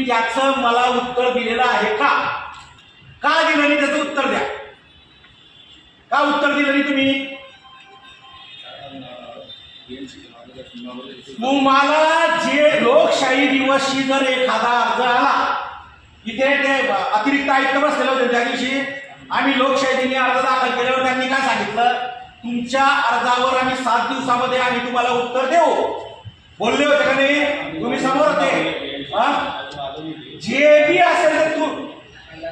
त्याचं मला उत्तर दिलेलं आहे का? का दिलं नाही त्याचं उत्तर द्या. का उत्तर दिलं नाही तुम्ही? तुम्हाला जे लोकशाही दिवसशी जर एखादा अर्ज आला, इथे ते अतिरिक्त आयुक्त बसलेले होते त्या दिवशी, आम्ही लोकशाही दिनी अर्ज दाखल केल्यावर त्यांनी काय सांगितलं, तुमच्या अर्जावर आम्ही 7 दिवसामध्ये आम्ही तुम्हाला उत्तर देऊ. बोलले होते का नाही? तुम्ही समोर होते. जे बी असेल तर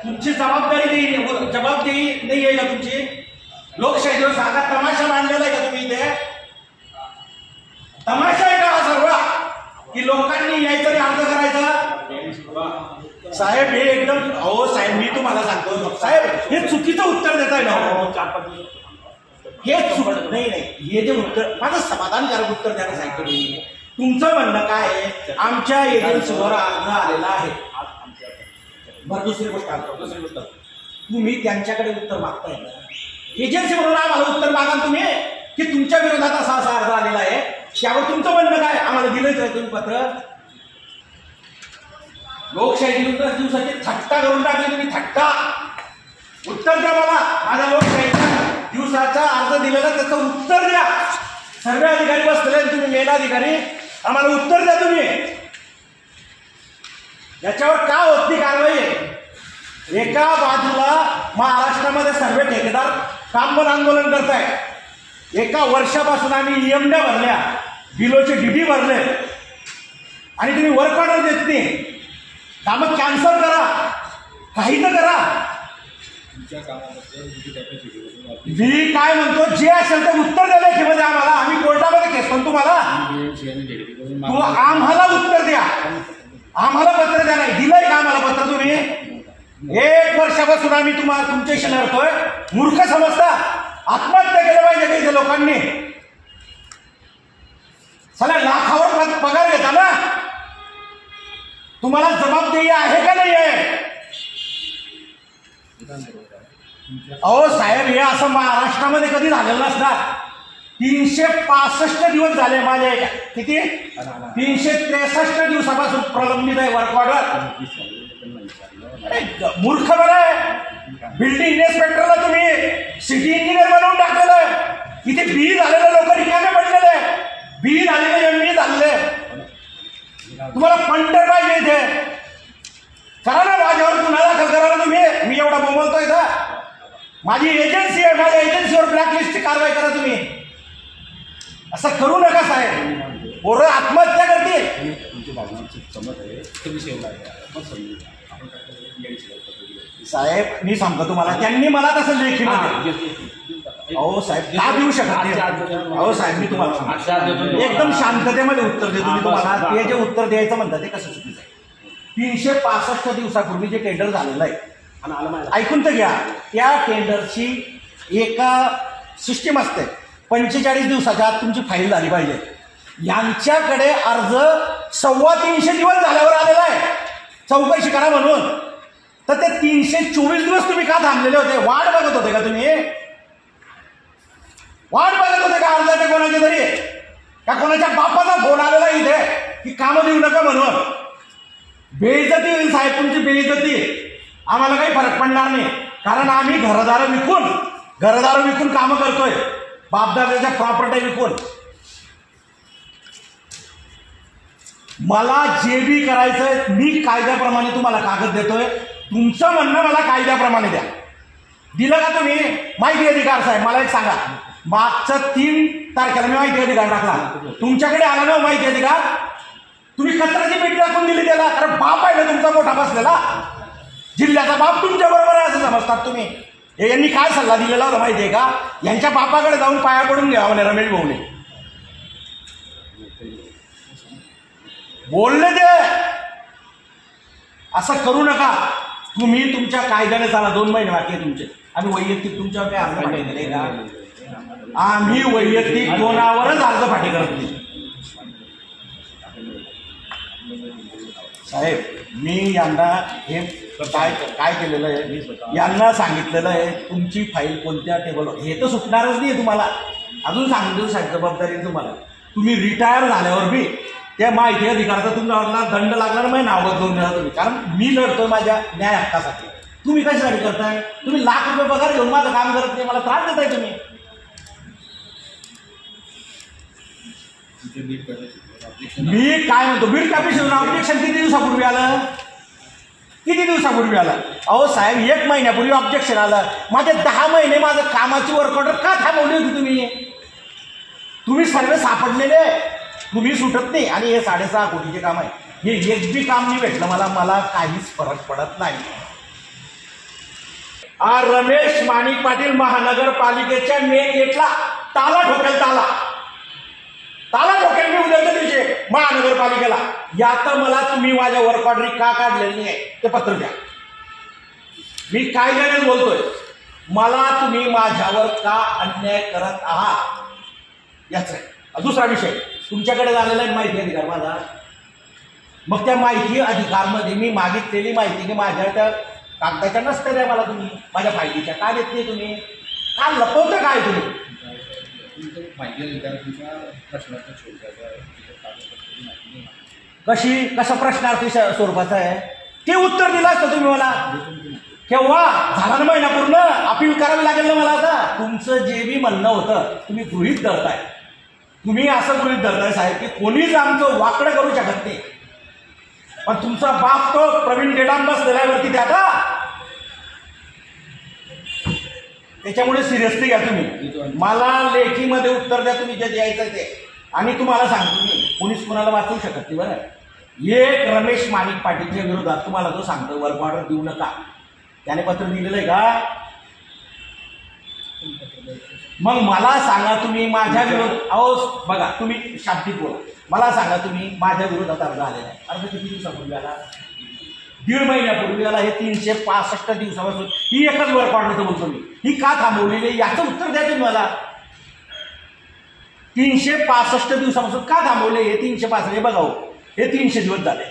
तुमची जबाबदारी नाही आहे का तुमची? लोकशाही दिवस हा तमाशा मांडलेला आहे का तुम्ही इथे? तमाशा आहे का सर्व की लोकांनी यायचं आणि अर्ज करायचा? साहेब हे एकदम, अहो साहेब मी तुम्हाला सांगतो साहेब, हे चुकीचं उत्तर देताय ना. हे नाही, हे जे उत्तर माझं समाधानकारक उत्तर द्यायला सांगितलं मी. तुमचं म्हणणं काय आहे? आमच्या एजन्सीवर अर्ज आलेला आहे. बरं, दुसरी गोष्ट तुम्ही त्यांच्याकडे उत्तर मागताय ना, एजन्सी म्हणून आम्हाला उत्तर मागा तुम्ही की तुमच्या विरोधात असा अर्ज आलेला आहे, त्यावर तुमचं म्हणणं काय? आम्हाला दिलंच आहे तुम्ही पत्र. लोकशाही दिवसाची थट्टा करून टाकली तुम्ही. थट्टा. उत्तर द्या मला. माझ्या लोकशाहीच्या दिवसाचा अर्ज दिलेला त्याचं उत्तर द्या. सर्व अधिकारी बसलेले तुम्ही, मेल अधिकारी, आम्हाला उत्तर द्या तुम्ही. याच्यावर का होत नाही कारवाई? एका बाजूला महाराष्ट्रामध्ये सर्व ठेकेदार काम बंद आंदोलन करताय. एका वर्षापासून आम्ही EMD भरल्या, बिलोचे DD भरले, आणि तुम्ही वर्क ऑर्डर देत नाही. कामं कॅन्सल करा, काही तर करा. मी काय म्हणतो, जे असेल ते उत्तर द्या लेखीमध्ये आम्हाला. आम्ही कोर्टामध्ये केस करू तुम्हाला. आम्हाला उत्तर द्या. आम्हाला पत्र द्या. नाही दिलंय का आम्हाला पत्र तुम्ही? 1 वर्षापासून आम्ही तुमच्याशी लढतोय. मूर्ख समजता? आत्महत्या केलं पाहिजे काही लोकांनी. चला लाखावर पगार घेता ना, तुम्हाला जबाबदारी आहे का नाही आहे? अहो साहेब, हे असं महाराष्ट्रामध्ये कधी झालेलं नसणार. 365 दिवस झाले माझे. किती? 363 दिवसापासून प्रलंबित आहे वर्क ऑर्डर. मूर्ख बनाय. बिल्डिंग इन्स्पेक्टरला तुम्ही सिटी इंजिनियर बनवून टाकलेलं. इथे बी झालेलं लोक रिकामे पडलेले. बी झालेले ME झालेले. तुम्हाला पंटर पाहिजे इथे. करा ना, माझ्यावर गुन्हा दाखल करा ना तुम्ही. मी एवढा बोलतोय का? माझी एजन्सी आहे, माझ्या एजन्सीवर ब्लॅकलिस्टची कारवाई करा तुम्ही. असं करू नका साहेब. पोरं आत्महत्या करतील. साहेब मी सांगतो तुम्हाला, त्यांनी मला तसं लेखी अहो साहेब का देऊ शकत नाही. अहो साहेब मी तुम्हाला एकदम शांततेमध्ये उत्तर देतो. मी तुम्हाला ते जे उत्तर द्यायचं म्हणतात ते कसं चुकीचं आहे. 365 दिवसापूर्वी जे टेंडर झालेलं आहे, ऐकून तर घ्या. त्या टेंडरची एका सिस्टीम असते. 45 दिवसाच्या आत तुमची फाईल झाली पाहिजे. यांच्याकडे अर्ज 350 दिवस झाल्यावर आलेला आहे चौकशी करा म्हणून. तर ते 324 दिवस तुम्ही का थांबलेले होते? वाट बघत होते का तुम्ही? वाट बघत होते का अर्जाच्या कोणाची तरी? का कोणाच्या बापाचा फोन आलेला इथे की कामं देऊ नका म्हणून? बेइज्जती होईल साहेब तुमची, बेइज्जती. आम्हाला काही फरक पडणार नाही, कारण आम्ही घरदारं विकून कामं करतोय. बापदादाच्या प्रॉपर्टी विकून. मला जे बी करायचंय मी कायद्याप्रमाणे तुम्हाला कागद देतोय. तुमचं म्हणणं मला कायद्याप्रमाणे द्या. दिलं का तुम्ही? माहिती अधिकार साहेब मला एक सांगा. मागच्या 3 तारखेला मी माहिती अधिकार टाकला. तुमच्याकडे आला ना माहिती अधिकार? तुम्ही कचऱ्याची पेटी टाकून दिली त्याला. कारण बाप आहे ना तुमचा मोठा बसलेला. जिल्ह्याचा बाप तुमच्या बरोबर आहे असं समजतात तुम्ही. यांनी काय सल्ला दिलेला होता माहिती आहे का? यांच्या बापाकडे जाऊन पाया पडून घ्यावा म्हणे रमेश भाऊने. बोलले ते. असं करू नका तुम्ही. तुमच्या कायद्याने चाला. 2 महिने बाकी आहे तुमचे. आम्ही वैयक्तिक तुमच्यावर काय अर्ज फाटी दिले का? आम्ही वैयक्तिक कोणावरच अर्ज फाटी करत नाही साहेब. मी यांना हे काय केलेलं आहे, यांना सांगितलेलं आहे तुमची फाईल कोणत्या टेबलवर. हे तर सुटणारच नाही तुम्हाला. अजून सांगितलं साहेब जबाबदारी तुम्हाला. तुम्ही रिटायर झाल्यावर बी त्या माहिती अधिकाराचा तुम्हाला दंड लागणार नाही नाव बदलून द्या तुम्ही, कारण मी लढतोय माझ्या न्याय हक्कासाठी. तुम्ही कशासाठी करताय? तुम्ही लाख रुपये पगार घेऊन माझं काम करत नाही, मला त्रास देताय तुम्ही. मी काय म्हणतो, बीड कॅपिशन ऑब्जेक्शन किती दिवसापूर्वी आलं? किती दिवसापूर्वी आलं? अहो साहेब 1 महिन्यापूर्वी ऑब्जेक्शन आलं. माझे 10 महिने माझं कामाची वर्क ऑर्डर का थांबवली होती तुम्ही? तुम्ही सर्व सापडलेले, तुम्ही सुटत नाही. आणि हे 6.5 कोटीचे काम आहे, हे एक बी काम नाही भेटलं मला काहीच फरक पडत नाही. रमेश माणिक पाटील महानगरपालिकेच्या मेन गेटला ताला ठोकेल, ताला ठोकेल मी उद्याच्या दिवशी महानगरपालिकेला. यात मला तुम्ही माझ्या वर्क ऑर्डर का काढलेली नाही ते पत्र द्या. मी कायद्याने बोलतोय, मला तुम्ही माझ्यावर का अन्याय करत आहात याच आहे. दुसरा विषय, तुमच्याकडे झालेला आहे माहिती अधिकार माझा. मग त्या माहिती अधिकारमध्ये मी मागितलेली माहिती की माझ्या त्या कागदाच्या नसत्या द्या मला तुम्ही, माझ्या फायलीच्या का देत नाही तुम्ही? का लपवतं काय तुम्ही? कसा प्रश्नार्थी स्वरूपाचा आहे ते उत्तर दिलं असतं तुम्ही मला केव्हा. झाला ना महिना पूर्ण, अपील करावी लागेल ना मला आता. तुमचं जे बी म्हणणं होतं तुम्ही गृहीत धरताय. तुम्ही असं गृहीत धरताय साहेब की कोणीच आमचं वाकडं करू शकत नाही, पण तुमचा बाप तो प्रवीण डेडाम बसलेला आहे वरती आता. त्याच्यामुळे सिरियसली घ्या तुम्ही. मला लेखीमध्ये उत्तर द्या तुम्ही जे द्यायचं ते. आणि तुम्हाला सांगतो मी, कोणीच कोणाला वाचवू शकत नाही बरं. एक रमेश माणिक पाटीलच्या विरोधात तुम्हाला जो सांगतो वर्क ऑर्डर देऊ नका, त्याने पत्र दिलेलं आहे का? मग मला सांगा तुम्ही माझ्या विरोधात, अहो बघा तुम्ही शाब्दिक बोला, मला सांगा तुम्ही माझ्या विरोधात अर्ज आलेला आहे. अर्ज किती दिवसापूर्वी आला? 1.5 महिन्यापूर्वी आला. हे 365 दिवसापासून ही एकच वर्क ऑर्डर बोलतो मी, ही का थांबवलेली आहे याचं उत्तर द्या तुम्ही मला. 365 दिवसापासून का थांबवले? हे 365 हे बघा, हे 300 दिवस झाले.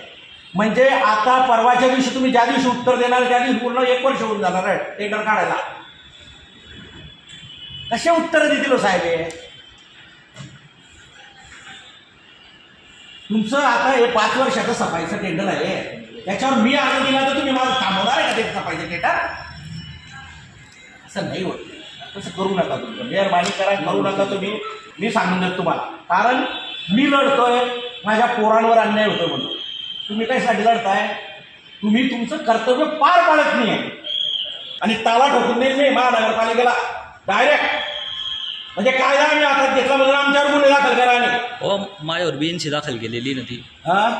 म्हणजे आता परवाच्या दिवशी तुम्ही ज्या दिवशी उत्तर देणार त्या दिवशी पूर्ण 1 वर्ष होऊन जाणार आहे टेंडर काढायला. कसे उत्तर देतील साहेब? हे तुमचं आता हे 5 वर्षाचं सफाईचं टेंडर आहे, त्याच्यावर मी अर्ज दिला तर तुम्ही मला थांबवणार आहे का ते सफाईचं टेंडर? असं नाही होत, तसं करू नका. तुमचं मेहरबानी करा, करू नका तुम्ही. मी सांगून देतो तुम्हाला, कारण मी लढतोय माझ्या पोरांवर अन्याय होतो म्हणून. तुम्ही कशासाठी लढताय? तुम्ही तुमचं कर्तव्य पार पाडत नाही आहे. आणि ताला ठोकून देईल मी महानगरपालिकेला डायरेक्ट. म्हणजे कायदा आम्ही हातात घेतला म्हणून आमच्यावर गुन्हे दाखल करा. आणि हो, माझ्यावर BNC दाखल केलेली ना ती.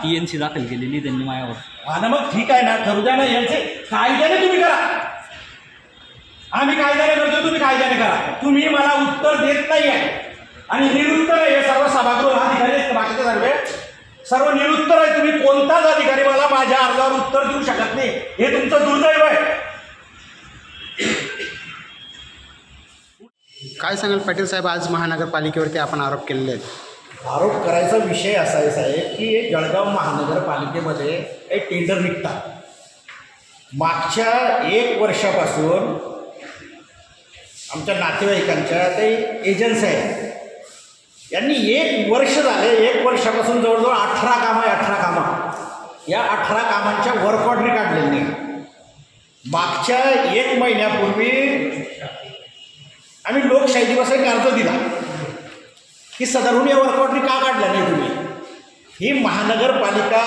TNC दाखल केलेली त्यांनी माझ्यावर. हा ना, मग ठीक आहे ना, करू द्या ना. यांचे कायद्याने तुम्ही करा. आम्ही कायद्याने करतो, तुम्ही कायद्याने करा. तुम्ही मला उत्तर देत नाही आहे आणि निरुत्तर आहे. सर्व सभागृह अधिकारी बाकीचे सर्व निरुत्तर आहे. तुम्ही कोणताच अधिकारी मला माझ्या अर्जावर उत्तर देऊ शकत नाही. हे तुमचं दुर्दैव आहे. काय सांगाल पाटील साहेब, आज महानगरपालिकेवरती आपण आरोप केलेले आहेत? आरोप करायचा विषय असा आहे साहेब की जळगाव महानगरपालिकेमध्ये एक टेंडर निघतात. मागच्या 1 वर्षापासून आमच्या नातेवाईकांच्या ते एजन्सी आहेत, यांनी 1 वर्ष झाले, 1 वर्षापासून जवळजवळ 18 कामं आहे. 18 कामं, या 18 कामांच्या वर्क ऑर्डर काढलेली नाही. मागच्या 1 महिन्यापूर्वी आम्ही लोकशाही दिवस एक अर्ज दिला की सदरून या वर्क ऑर्डर का काढल्या नाही तुम्ही? ही महानगरपालिका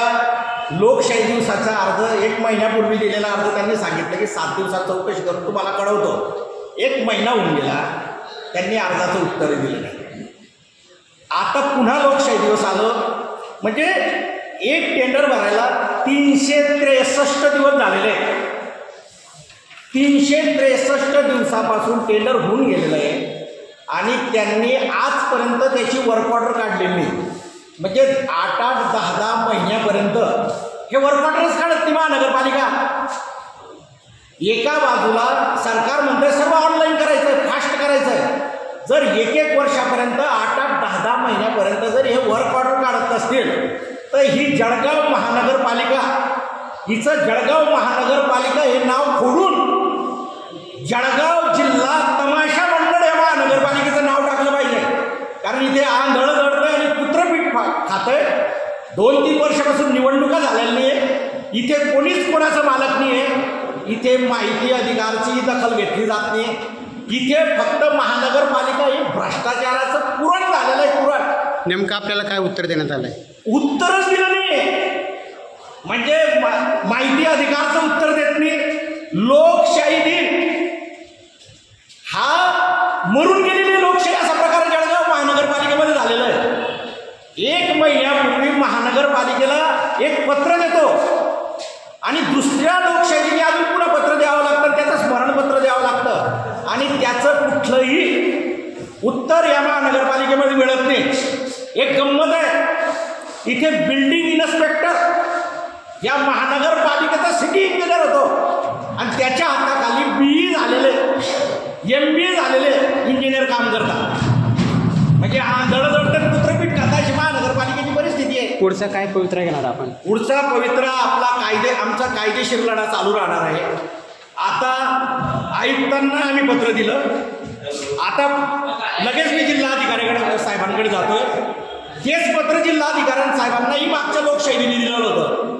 लोकशाही दिवसाचा अर्ज 1 महिन्यापूर्वी दिलेला अर्ज त्यांनी सांगितलं की 7 दिवसात चौकशी करून तुम्हाला कळवतो. 1 महिना होऊन गेला, त्यांनी अर्जाचं उत्तर दिलं नाही. आता पुन्हा लोकशाही दिवस आलं, म्हणजे एक टेंडर भरायला 363 दिवस झालेले आहेत. 363 दिवसापासून टेंडर होऊन गेलेलं आहे आणि त्यांनी आजपर्यंत त्याची वर्क ऑर्डर काढलेली नाही. म्हणजे 8-8, 10-10 महिन्यापर्यंत हे वर्क ऑर्डरच काढत नाही महानगरपालिका. एका बाजूला सरकार म्हणतंय सर्व ऑनलाईन करायचं आहे, फास्ट करायचं आहे. जर 1-1 वर्षापर्यंत 8-8, 10-10 महिन्यापर्यंत जर हे वर्क ऑर्डर काढत असतील तर ही जळगाव महानगरपालिका, हिचं जळगाव महानगरपालिका हे नाव फोडून जळगाव जिल्हा तमाशा मंडळ या महानगरपालिकेचं नाव टाकलं पाहिजे. कारण इथे आंधळ गडतंय आणि कुत्रपीठ खातंय. 2-3 वर्षापासून निवडणुका झालेल्या नाही, इथे कोणीच कोणाचं मालक नाही आहे, इथे माहिती अधिकारची दखल घेतली जात नाही, इथे फक्त महानगरपालिका ही भ्रष्टाचाराचं पुरण झालेलं आहे, पुरण. नेमकं आपल्याला काय उत्तर देण्यात आलंय? उत्तरच दिलं नाही. म्हणजे माहिती अधिकारचं उत्तर देत नाही. लोकशाही दिन हा मरून गेलेली लोकशाही असा प्रकार जळगाव महानगरपालिकेमध्ये झालेला आहे. 1 महिन्यापूर्वी महानगरपालिकेला एक पत्र देतो आणि दुसऱ्या लोकशाहीने अजून पुन्हा पत्र द्यावं लागतं, त्याचं स्मरणपत्र द्यावं लागतं आणि त्याचं कुठलंही उत्तर या महानगरपालिकेमध्ये मिळत नाही. एक गंमत आहे, इथे बिल्डिंग इन्स्पेक्टर या महानगरपालिकेचा सिटी इंजिनियर होतो आणि त्याच्या हाताखाली BE झालेले MBA झालेले इंजिनियर काम करतात. म्हणजे हा दळदळटन पुत्रपीठ खाता अशी महानगरपालिकेची परिस्थिती आहे. पुढचा काय पवित्रा घेणार आपण? पुढचा पवित्रा आपला आमचा कायदेशीर लढा चालू राहणार आहे. आता आयुक्तांना आम्ही पत्र दिलं, आता लगेच मी जिल्हाधिकाऱ्याकडे साहेबांकडे जातोय. तेच पत्र जिल्हाधिकारी साहेबांनाही मागच्या लोकशाहीने दिलेलं होतं.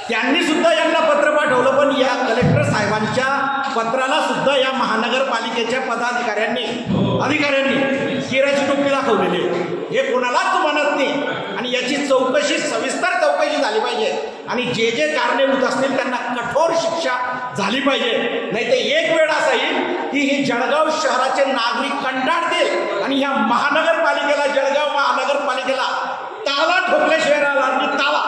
त्यांनी सुद्धा यांना पत्र पाठवलं, पण या कलेक्टर साहेबांच्या पत्राला सुद्धा या महानगरपालिकेच्या पदाधिकाऱ्यांनी केराची टोपी दाखवलेली आहे. हे कोणालाच म्हणत नाही आणि याची चौकशी सविस्तर चौकशी झाली पाहिजे आणि जे जे कारणीभूत असतील त्यांना कठोर शिक्षा झाली पाहिजे. नाही तर एक वेळ असा येईल की हे जळगाव शहराचे नागरिक कंटाळतील आणि या महानगरपालिकेला, जळगाव महानगरपालिकेला ताला ठोकल्याशिवाय राहणार नाही, ताला.